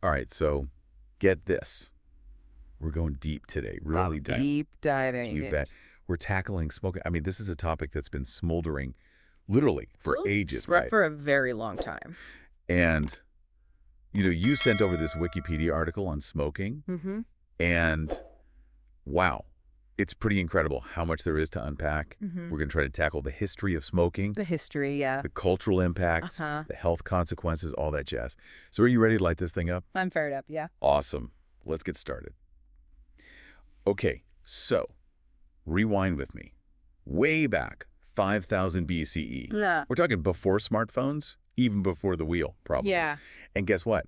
All right, so get this. We're going deep today, really deep. Deep diving. You bet. We're tackling smoking. I mean, this is a topic that's been smoldering literally for ages, right? For a very long time. And, you sent over this Wikipedia article on smoking, Mm-hmm. and wow, it's pretty incredible how much there is to unpack. Mm-hmm. We're going to try to tackle the history of smoking, The history, yeah. the cultural impacts, Uh-huh. the health consequences, all that jazz. So are you ready to light this thing up? I'm fired up, yeah. Awesome. Let's get started. Okay, so rewind with me. Way back, 5000 BCE. Yeah. We're talking before smartphones, even before the wheel, probably. Yeah. And guess what?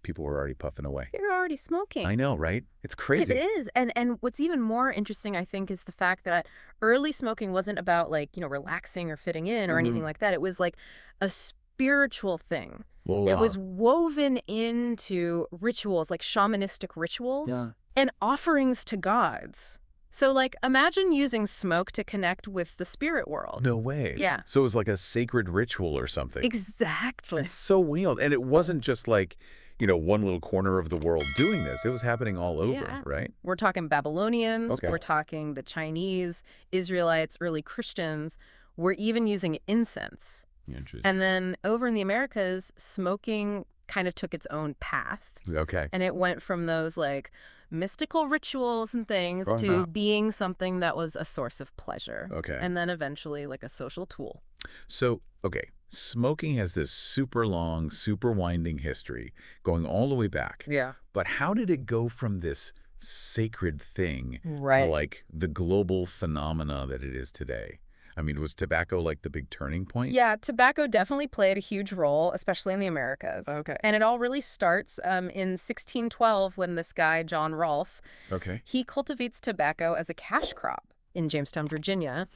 People were already puffing away. You're already smoking. I know, right? It's crazy. It is. And what's even more interesting, I think, is the fact that early smoking wasn't about, like, relaxing or fitting in or anything like that. It was like a spiritual thing. Whoa. It was woven into rituals, like shamanistic rituals and offerings to gods. So, like, imagine using smoke to connect with the spirit world. No way. Yeah. So it was like a sacred ritual or something. Exactly. It's so wild. And it wasn't just like, one little corner of the world doing this. It was happening all over, Yeah. right? We're talking Babylonians. Okay. We're talking the Chinese, Israelites, early Christians. We're even using incense. Interesting. And then over in the Americas, smoking kind of took its own path. Okay. And it went from those, like, mystical rituals and things Oh, to no. being something that was a source of pleasure. Okay. And then eventually, like, a social tool. So, okay, smoking has this super long, super winding history going all the way back. Yeah. But how did it go from this sacred thing to Right. like the global phenomena that it is today? I mean, was tobacco like the big turning point? Yeah, tobacco definitely played a huge role, especially in the Americas. Okay. And it all really starts in 1612 when this guy, John Rolfe, Okay. he cultivates tobacco as a cash crop in Jamestown, Virginia.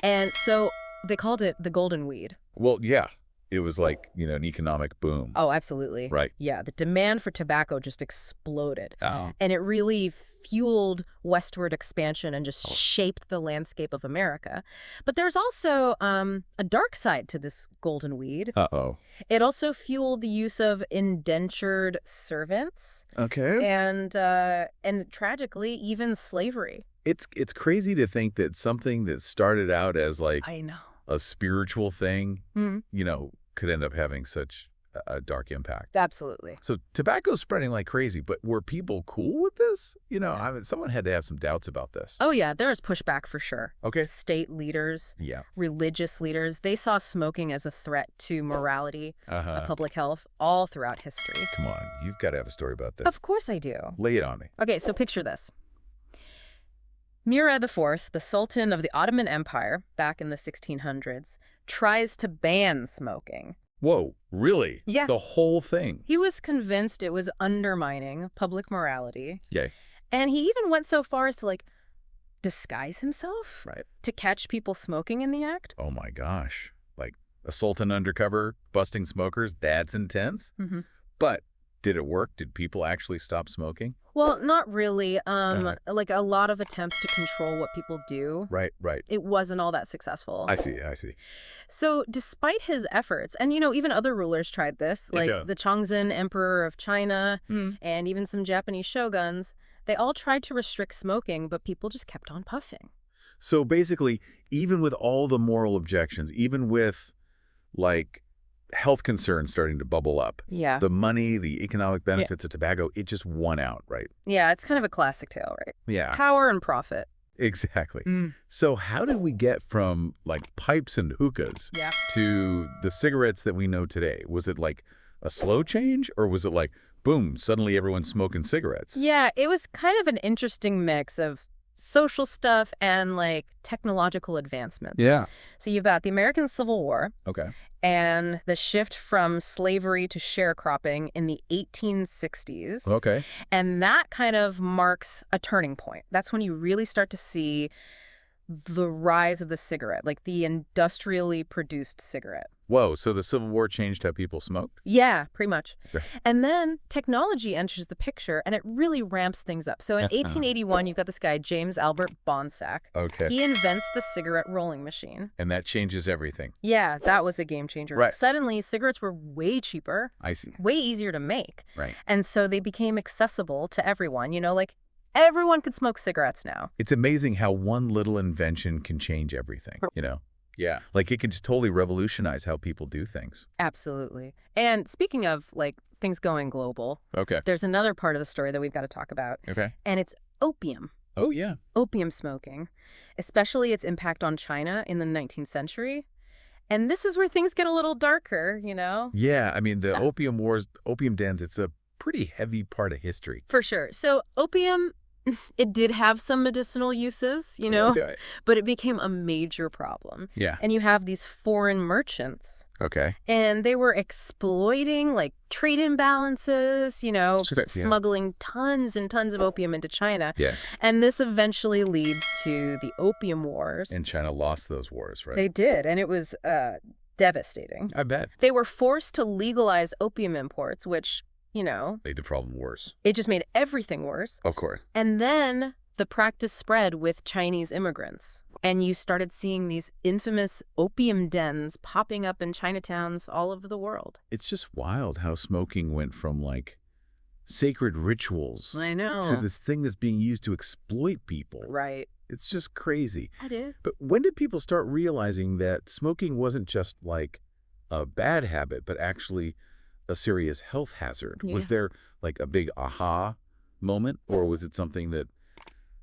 And so they called it the golden weed. Well, yeah, it was like, an economic boom. Oh, absolutely. Right. Yeah, the demand for tobacco just exploded. Oh. And it really fueled westward expansion and just shaped the landscape of America. But there's also a dark side to this golden weed. Uh-oh. It also fueled the use of indentured servants Okay. and tragically, even slavery. It's crazy to think that something that started out as like I know. a spiritual thing, Mhm. could end up having such a dark impact. Absolutely. So tobacco's spreading like crazy, but were people cool with this? I mean, someone had to have some doubts about this. Oh, yeah, there was pushback for sure. Okay. State leaders, Yeah. religious leaders, they saw smoking as a threat to morality, Uh-huh. public health, all throughout history. Come on, you've got to have a story about this. Of course I do. Lay it on me. Okay, so picture this. Murad IV, the Sultan of the Ottoman Empire, back in the 1600s, tries to ban smoking. Whoa, really? Yeah. The whole thing? He was convinced it was undermining public morality. Yay. And he even went so far as to, like, disguise himself Right. to catch people smoking in the act. Oh my gosh. Like a sultan undercover busting smokers, that's intense. Mm-hmm. But did it work? Did people actually stop smoking? Well, not really. Uh-huh. Like, a lot of attempts to control what people do. Right. It wasn't all that successful. I see. So despite his efforts, and, even other rulers tried this, like Yeah. the Chongzhen Emperor of China and even some Japanese shoguns, they all tried to restrict smoking, but people just kept on puffing. So basically, even with all the moral objections, even with like health concerns starting to bubble up, Yeah. the money, the economic benefits of tobacco, it just won out, right? Yeah, it's kind of a classic tale, right? Yeah, Power and profit. exactly. So how did we get from like pipes and hookahs Yeah. to the cigarettes that we know today? Was it like a slow change, or was it like, boom, suddenly everyone's smoking cigarettes? Yeah, it was kind of an interesting mix of social stuff and, like, technological advancements. Yeah. So you've got the American Civil War Okay. and the shift from slavery to sharecropping in the 1860s. Okay. And that kind of marks a turning point. That's when you really start to see the rise of the cigarette, like the industrially produced cigarette. Whoa, so the Civil War changed how people smoked? Yeah, pretty much. Okay. And then technology enters the picture, and it really ramps things up. So in 1881, you've got this guy, James Albert Bonsack. Okay. He invents the cigarette rolling machine. And that changes everything. Yeah, that was a game changer. Right. Suddenly, cigarettes were way cheaper, I see. way easier to make. Right. And so they became accessible to everyone. Like everyone could smoke cigarettes now. It's amazing how one little invention can change everything, Yeah. Like it can just totally revolutionize how people do things. Absolutely. And speaking of like things going global, Okay. there's another part of the story that we've got to talk about. Okay. And it's opium. Oh, yeah. Opium smoking, especially its impact on China in the 19th century. And this is where things get a little darker, Yeah, I mean, the opium wars, opium dens, it's a pretty heavy part of history. For sure. So opium, it did have some medicinal uses, Yeah. but it became a major problem. Yeah. And you have these foreign merchants, Okay. and they were exploiting like trade imbalances, Yeah. smuggling tons and tons of opium into China. Yeah. And this eventually leads to the Opium Wars. And China lost those wars, right? They did, and it was devastating. I bet. They were forced to legalize opium imports, which, Made the problem worse. it just made everything worse. Of course. And then the practice spread with Chinese immigrants. And you started seeing these infamous opium dens popping up in Chinatowns all over the world. It's just wild how smoking went from like sacred rituals I know. to this thing that's being used to exploit people. Right. It's just crazy. I did. But when did people start realizing that smoking wasn't just like a bad habit, but actually a serious health hazard? Yeah. Was there like a big aha moment, or was it something that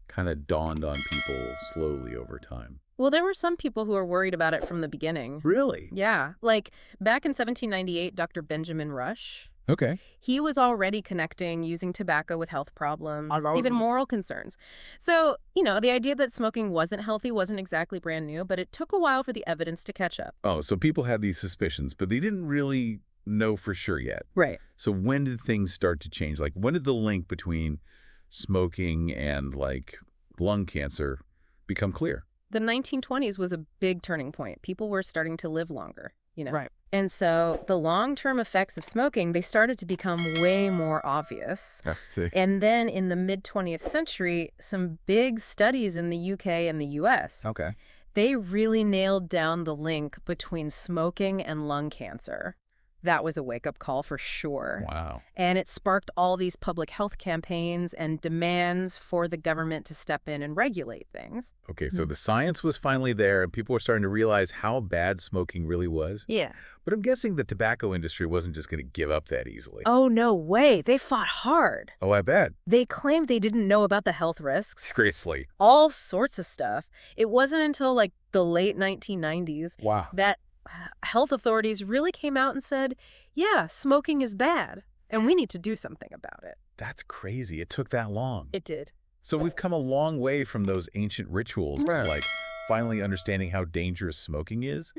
kind of dawned on people slowly over time? Well, there were some people who were worried about it from the beginning. Really? Yeah. Like back in 1798, Dr. Benjamin Rush, Okay. he was already connecting using tobacco with health problems, even moral concerns. So, the idea that smoking wasn't healthy wasn't exactly brand new, but it took a while for the evidence to catch up. Oh, so people had these suspicions, but they didn't really know for sure yet. Right. So when did things start to change? Like when did the link between smoking and like lung cancer become clear? The 1920s was a big turning point. People were starting to live longer, Right. And so the long-term effects of smoking, they started to become way more obvious. And then in the mid-20th century, some big studies in the UK and the US, Okay. they really nailed down the link between smoking and lung cancer. That was a wake-up call for sure. Wow. And it sparked all these public health campaigns and demands for the government to step in and regulate things. Okay, so the science was finally there and people were starting to realize how bad smoking really was. Yeah. But I'm guessing the tobacco industry wasn't just going to give up that easily. Oh, no way. They fought hard. Oh, I bet. They claimed they didn't know about the health risks. Seriously. All sorts of stuff. It wasn't until like the late 1990s Wow. that health authorities really came out and said, yeah, smoking is bad, and we need to do something about it. That's crazy. It took that long. It did. So we've come a long way from those ancient rituals to like finally understanding how dangerous smoking is.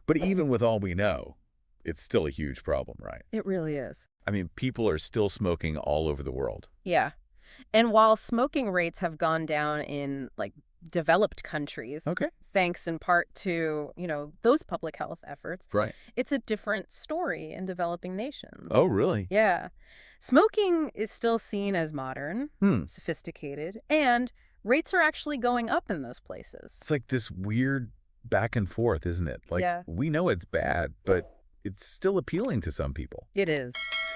But even with all we know, it's still a huge problem, right? It really is. I mean, people are still smoking all over the world. Yeah. And while smoking rates have gone down in like developed countries, Okay. thanks in part to, those public health efforts, Right. it's a different story in developing nations. Oh, really? Yeah. Smoking is still seen as modern, sophisticated, and rates are actually going up in those places. It's like this weird back and forth, isn't it? Like, we know it's bad, but it's still appealing to some people. It is.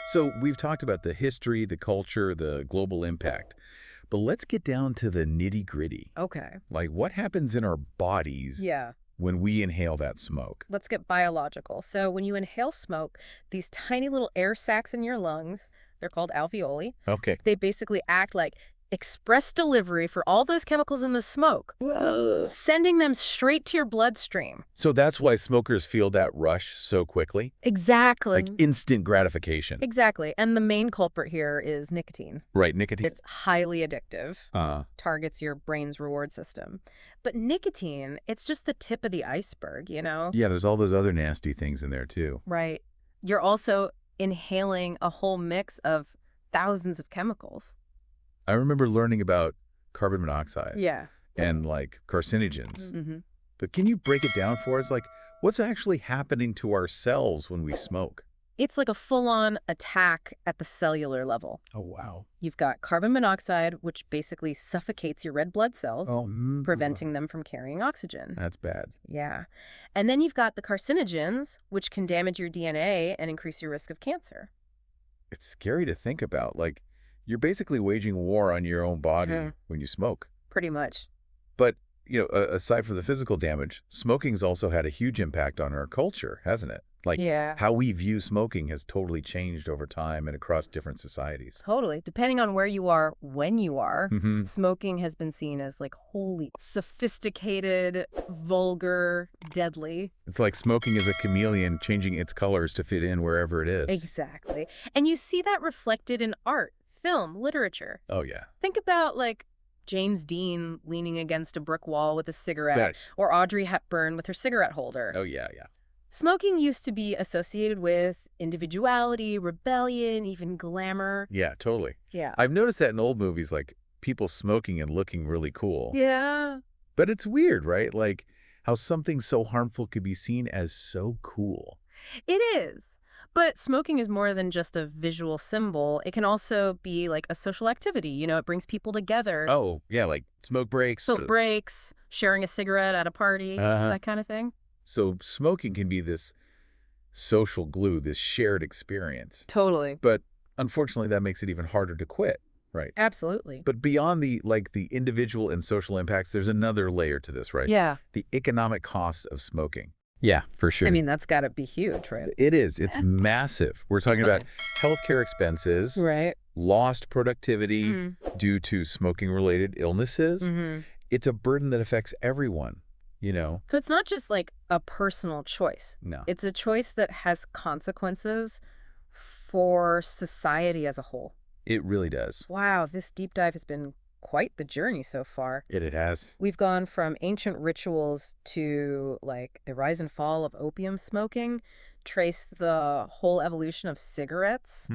So we've talked about the history, the culture, the global impact. But let's get down to the nitty-gritty. Okay. Like, what happens in our bodies when we inhale that smoke? Let's get biological. So when you inhale smoke, these tiny little air sacs in your lungs, they're called alveoli. Okay. They basically act like express delivery for all those chemicals in the smoke, sending them straight to your bloodstream. So that's why smokers feel that rush so quickly? Exactly. Like instant gratification. Exactly. And the main culprit here is nicotine. Right, nicotine. It's highly addictive, targets your brain's reward system. But nicotine, it's just the tip of the iceberg, Yeah, there's all those other nasty things in there too. Right. You're also inhaling a whole mix of thousands of chemicals. I remember learning about carbon monoxide. Yeah. and like carcinogens. Mm-hmm. But can you break it down for us? Like, what's actually happening to our cells when we smoke? It's like a full-on attack at the cellular level. Oh, wow. You've got carbon monoxide, which basically suffocates your red blood cells, Oh, preventing them from carrying oxygen. that's bad. Yeah. And then you've got the carcinogens, which can damage your DNA and increase your risk of cancer. It's scary to think about. Like, you're basically waging war on your own body Mhm. when you smoke. Pretty much. But, aside from the physical damage, smoking's also had a huge impact on our culture, hasn't it? Like, Yeah. how we view smoking has totally changed over time and across different societies. Totally. Depending on where you are, when you are, Mm-hmm. smoking has been seen as like holy, sophisticated, vulgar, deadly. It's like smoking is a chameleon changing its colors to fit in wherever it is. Exactly. And you see that reflected in art, film, literature. Oh, yeah. Think about like James Dean leaning against a brick wall with a cigarette, That- or Audrey Hepburn with her cigarette holder. Oh, yeah. Smoking used to be associated with individuality, rebellion, even glamour. Yeah, totally. Yeah. I've noticed that in old movies, like people smoking and looking really cool. Yeah. But it's weird, right? Like how something so harmful could be seen as so cool. It is. But smoking is more than just a visual symbol. It can also be like a social activity. You know, it brings people together. Oh, yeah, like smoke breaks. Smoke breaks, sharing a cigarette at a party, that kind of thing. So smoking can be this social glue, this shared experience. Totally. But unfortunately, that makes it even harder to quit, right? Absolutely. But beyond the individual and social impacts, there's another layer to this, right? Yeah. The economic costs of smoking. Yeah, for sure. I mean, that's got to be huge, right? It is. It's massive. We're talking about healthcare expenses, Right. lost productivity due to smoking-related illnesses. Mm-hmm. It's a burden that affects everyone, So it's not just like a personal choice. No. It's a choice that has consequences for society as a whole. It really does. Wow, this deep dive has been quite the journey so far. It has. We've gone from ancient rituals to like the rise and fall of opium smoking, traced the whole evolution of cigarettes,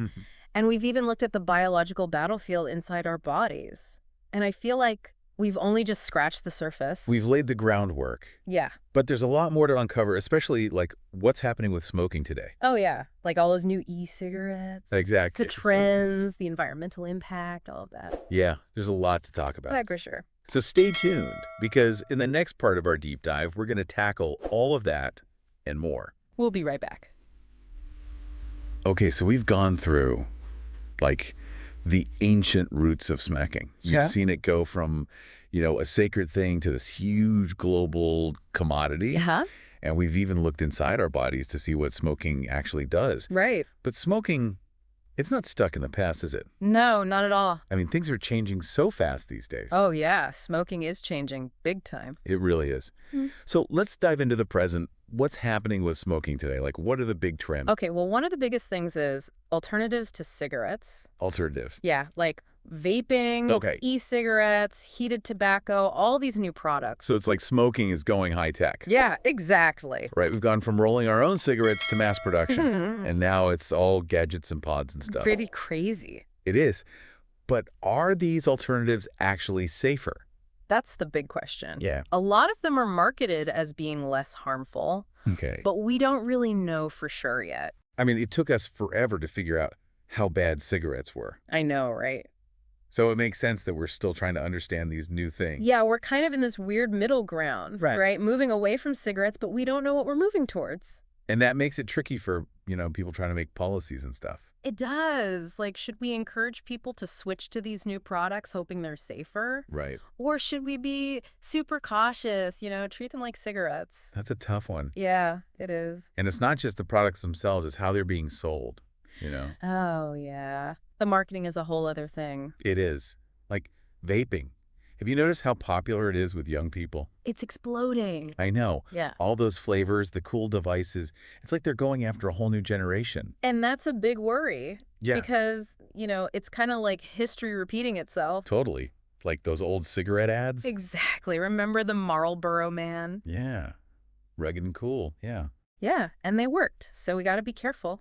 and we've even looked at the biological battlefield inside our bodies. And I feel like we've only just scratched the surface. We've laid the groundwork, Yeah. but there's a lot more to uncover, especially like what's happening with smoking today. Oh, yeah. Like all those new e-cigarettes. Exactly. The trends, the environmental impact, all of that. Yeah, there's a lot to talk about. Right, for sure. So stay tuned, because in the next part of our deep dive, we're going to tackle all of that and more. We'll be right back. Okay, so we've gone through, like, the ancient roots of smoking. Yeah. You've seen it go from, a sacred thing to this huge global commodity. Yeah. And we've even looked inside our bodies to see what smoking actually does. Right. But smoking, it's not stuck in the past, is it? No, not at all. I mean, things are changing so fast these days. Oh, yeah. Smoking is changing big time. It really is. So let's dive into the present. What's happening with smoking today? Like, what are the big trends? Okay, well, one of the biggest things is alternatives to cigarettes. Alternative. Yeah, like vaping, Okay. e-cigarettes, heated tobacco, all these new products. So it's like smoking is going high tech. Yeah, exactly. Right? We've gone from rolling our own cigarettes to mass production. And now it's all gadgets and pods and stuff. Pretty crazy. It is. But are these alternatives actually safer? That's the big question. Yeah. A lot of them are marketed as being less harmful, Okay. but we don't really know for sure yet. I mean, it took us forever to figure out how bad cigarettes were. I know, right? So it makes sense that we're still trying to understand these new things. Yeah, we're kind of in this weird middle ground, Right. right? Moving away from cigarettes, but we don't know what we're moving towards. And that makes it tricky for, people trying to make policies and stuff. It does. Like, should we encourage people to switch to these new products hoping they're safer? Right. Or should we be super cautious, treat them like cigarettes? That's a tough one. Yeah, it is. And it's not just the products themselves, it's how they're being sold, Oh, yeah. The marketing is a whole other thing. It is. Like vaping. Have you noticed how popular it is with young people? It's exploding. I know. Yeah. All those flavors, the cool devices. It's like they're going after a whole new generation. And that's a big worry. Yeah. Because, it's kind of like history repeating itself. Totally. Like those old cigarette ads. Exactly. Remember the Marlboro Man? Yeah. Rugged and cool. Yeah. Yeah, and they worked. So we got to be careful,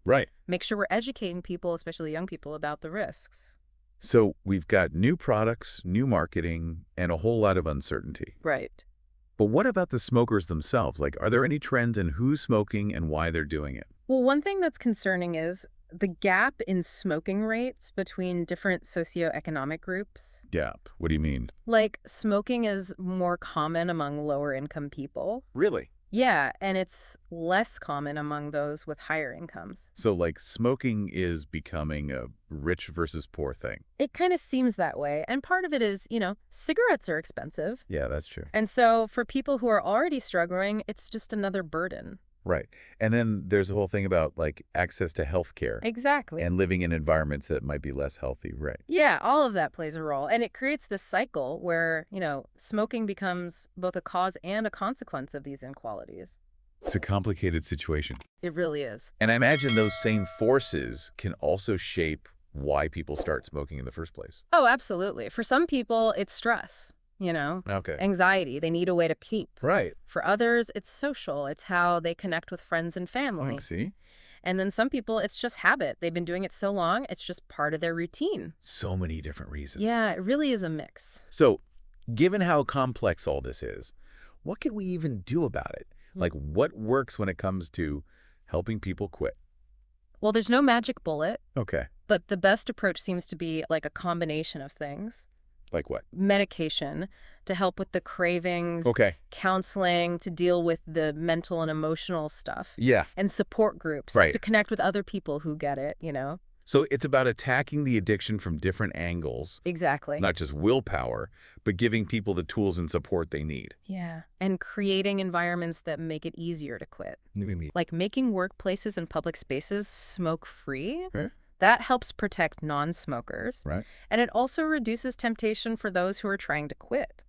Right. Make sure we're educating people, especially young people, about the risks. So we've got new products, new marketing, and a whole lot of uncertainty. Right. But what about the smokers themselves? Like, are there any trends in who's smoking and why they're doing it? Well, one thing that's concerning is the gap in smoking rates between different socioeconomic groups. Gap. What do you mean? Like, smoking is more common among lower income people. Really? Yeah, and it's less common among those with higher incomes. So, like, smoking is becoming a rich versus poor thing. It kind of seems that way. And part of it is, cigarettes are expensive. Yeah, that's true. And so for people who are already struggling, it's just another burden. Right. And then there's the whole thing about, like, access to health care Exactly. and living in environments that might be less healthy. Right. Yeah, all of that plays a role. And it creates this cycle where, smoking becomes both a cause and a consequence of these inequalities. It's a complicated situation. It really is. And I imagine those same forces can also shape why people start smoking in the first place. Oh, absolutely. For some people, it's stress, Okay. anxiety. They need a way to keep. Right. For others, it's social. It's how they connect with friends and family. I see. And then some people, it's just habit. They've been doing it so long, it's just part of their routine. So many different reasons. Yeah, it really is a mix. So, given how complex all this is, what can we even do about it? Like, what works when it comes to helping people quit? Well, there's no magic bullet, Okay. but the best approach seems to be like a combination of things. Like what? Medication to help with the cravings, Okay. counseling to deal with the mental and emotional stuff, Yeah. and support groups Right. to connect with other people who get it, So it's about attacking the addiction from different angles, Exactly. not just willpower, but giving people the tools and support they need. Yeah. And creating environments that make it easier to quit. What do you mean? Like making workplaces and public spaces smoke-free. Okay. That helps protect non-smokers. Right. And it also reduces temptation for those who are trying to quit.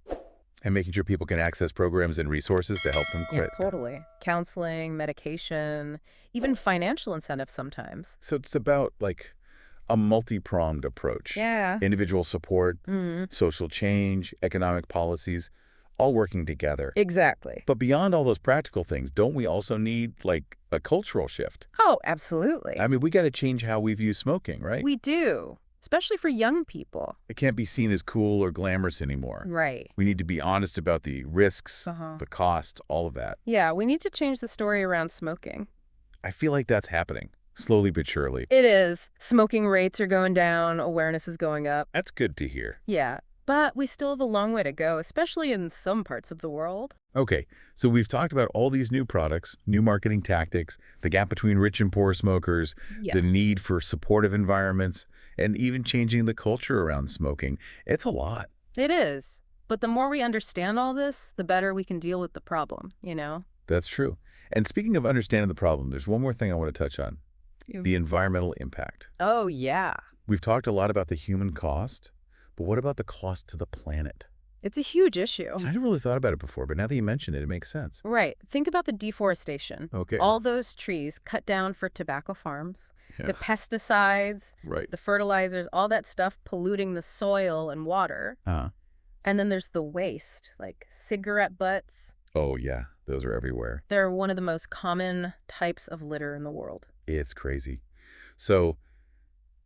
And making sure people can access programs and resources to help them quit. Yeah, totally. Counseling, medication, even financial incentives sometimes. So it's about, like, a multi-pronged approach. Yeah. Individual support, Mm, social change, economic policies, all working together. exactly. But beyond all those practical things, don't we also need, like, a cultural shift? Oh, absolutely. I mean, we got to change how we view smoking, right? We do, especially for young people. It can't be seen as cool or glamorous anymore. Right. We need to be honest about the risks, Uh-huh. the costs, all of that. Yeah, we need to change the story around smoking. I feel like that's happening, slowly but surely. It is. Smoking rates are going down, awareness is going up. That's good to hear. Yeah, but we still have a long way to go, especially in some parts of the world. Okay, so we've talked about all these new products, new marketing tactics, the gap between rich and poor smokers, Yeah. the need for supportive environments, and even changing the culture around smoking. It's a lot. It is. But the more we understand all this, the better we can deal with the problem, That's true. And speaking of understanding the problem, there's one more thing I want to touch on, the environmental impact. Oh, yeah. We've talked a lot about the human cost, but what about the cost to the planet? It's a huge issue. I never really thought about it before, but now that you mention it, it makes sense. Right. Think about the deforestation. Okay. All those trees cut down for tobacco farms, Yeah. the pesticides, Right. the fertilizers, all that stuff polluting the soil and water. Uh-huh. And then there's the waste, like cigarette butts. Oh, yeah. Those are everywhere. They're one of the most common types of litter in the world. It's crazy. So,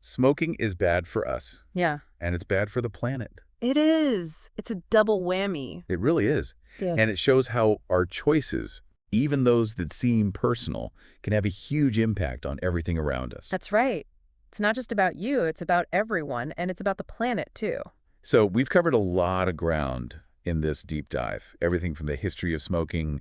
smoking is bad for us, Yeah. and it's bad for the planet. It is. It's a double whammy. It really is. Yeah. And it shows how our choices, even those that seem personal, can have a huge impact on everything around us. That's right. It's not just about you, it's about everyone, and it's about the planet, too. So we've covered a lot of ground in this deep dive, everything from the history of smoking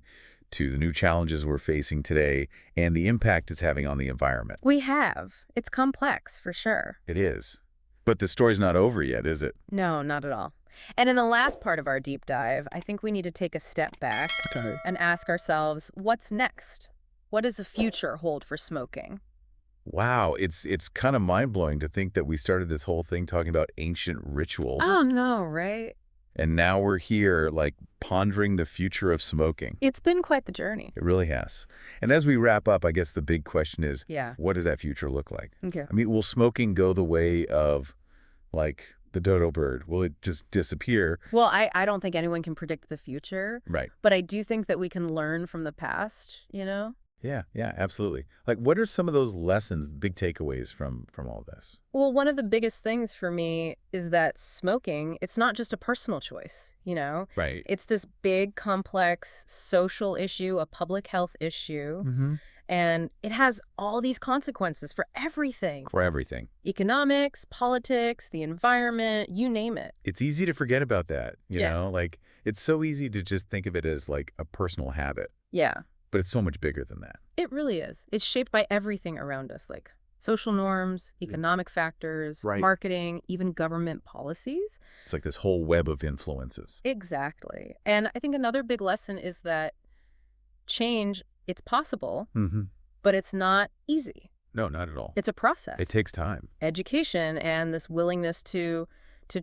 to the new challenges we're facing today and the impact it's having on the environment. We have. It's complex, for sure. It is. But the story's not over yet, is it? No, not at all. And in the last part of our deep dive, I think we need to take a step back Okay. and ask ourselves, what's next? What does the future hold for smoking? Wow, it's kind of mind-blowing to think that we started this whole thing talking about ancient rituals. Oh, no, right? And now we're here, like, pondering the future of smoking. It's been quite the journey. It really has. And as we wrap up, I guess the big question is, Yeah. what does that future look like? Okay. I mean, will smoking go the way of, like, the dodo bird? Will it just disappear? Well, I don't think anyone can predict the future, Right. but I do think that we can learn from the past, Yeah, yeah, absolutely. Like, what are some of those lessons, big takeaways from all this? Well, one of the biggest things for me is that smoking, it's not just a personal choice, you know? Right. It's this big, complex social issue, a public health issue, Mm-hmm. and it has all these consequences for everything. For everything. Economics, politics, the environment, you name it. It's easy to forget about that, Yeah. Like, it's so easy to just think of it as, like, a personal habit, Yeah, but it's so much bigger than that. it really is. It's shaped by everything around us, like social norms, Yeah. economic factors, Right. marketing, even government policies. It's like this whole web of influences. Exactly. And I think another big lesson is that change, it's possible, Mm-hmm. but it's not easy. No, not at all. It's a It process. takes time. Education and this willingness to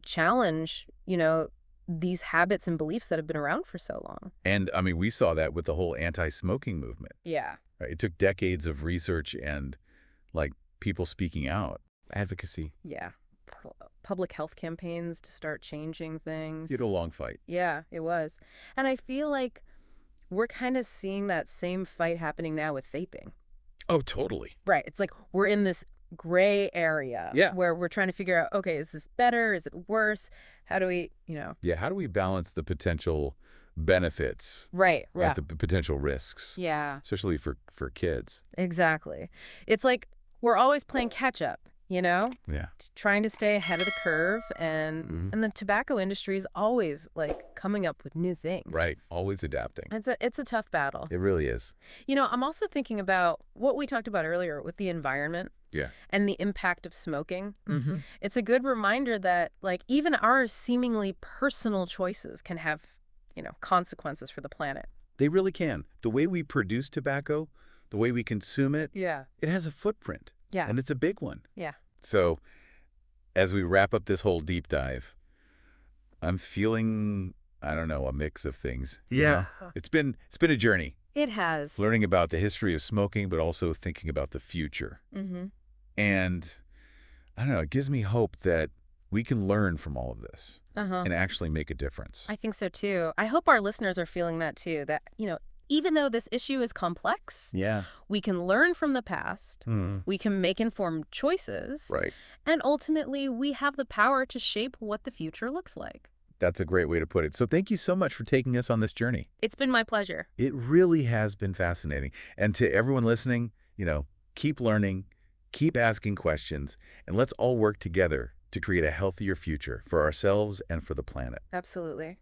challenge, these habits and beliefs that have been around for so long. And, I mean, we saw that with the whole anti-smoking movement. Yeah. Right? It took decades of research and, like, people speaking out. Advocacy. Yeah. Public health campaigns to start changing things. You had a long fight. Yeah, it was. And I feel like we're kind of seeing that same fight happening now with vaping. Oh, totally. Right. It's like we're in this gray area Yeah. where we're trying to figure out, okay, is this better? Is it worse? How do we. Yeah, how do we balance the potential benefits, Right. right? Yeah. The potential risks, Yeah, especially for kids. exactly. It's like we're always playing catch up, Yeah. trying to stay ahead of the curve. Mhm. And the tobacco industry is always like coming up with new things. Right. Always adapting. It's a tough battle. It really is. I'm also thinking about what we talked about earlier with the environment Yeah. and the impact of smoking. Mm-hmm. It's a good reminder that, like, even our seemingly personal choices can have, consequences for the planet. They really can. The way we produce tobacco, the way we consume it, Yeah. it has a footprint. Yeah. And it's a big one. Yeah. So as we wrap up this whole deep dive, I'm feeling, I don't know, a mix of things. Yeah. It's been a journey, It has. learning about the history of smoking, but also thinking about the future. Mm-hmm. And I don't know, it gives me hope that we can learn from all of this Uh-huh. and actually make a difference. I think so, too. I hope our listeners are feeling that, too, that, even though this issue is complex, Yeah. we can learn from the past, we can make informed choices, Right. and ultimately we have the power to shape what the future looks like. That's a great way to put it. So thank you so much for taking us on this journey. It's been my pleasure. It really has been fascinating. And to everyone listening, keep learning, keep asking questions, and let's all work together to create a healthier future for ourselves and for the planet. Absolutely.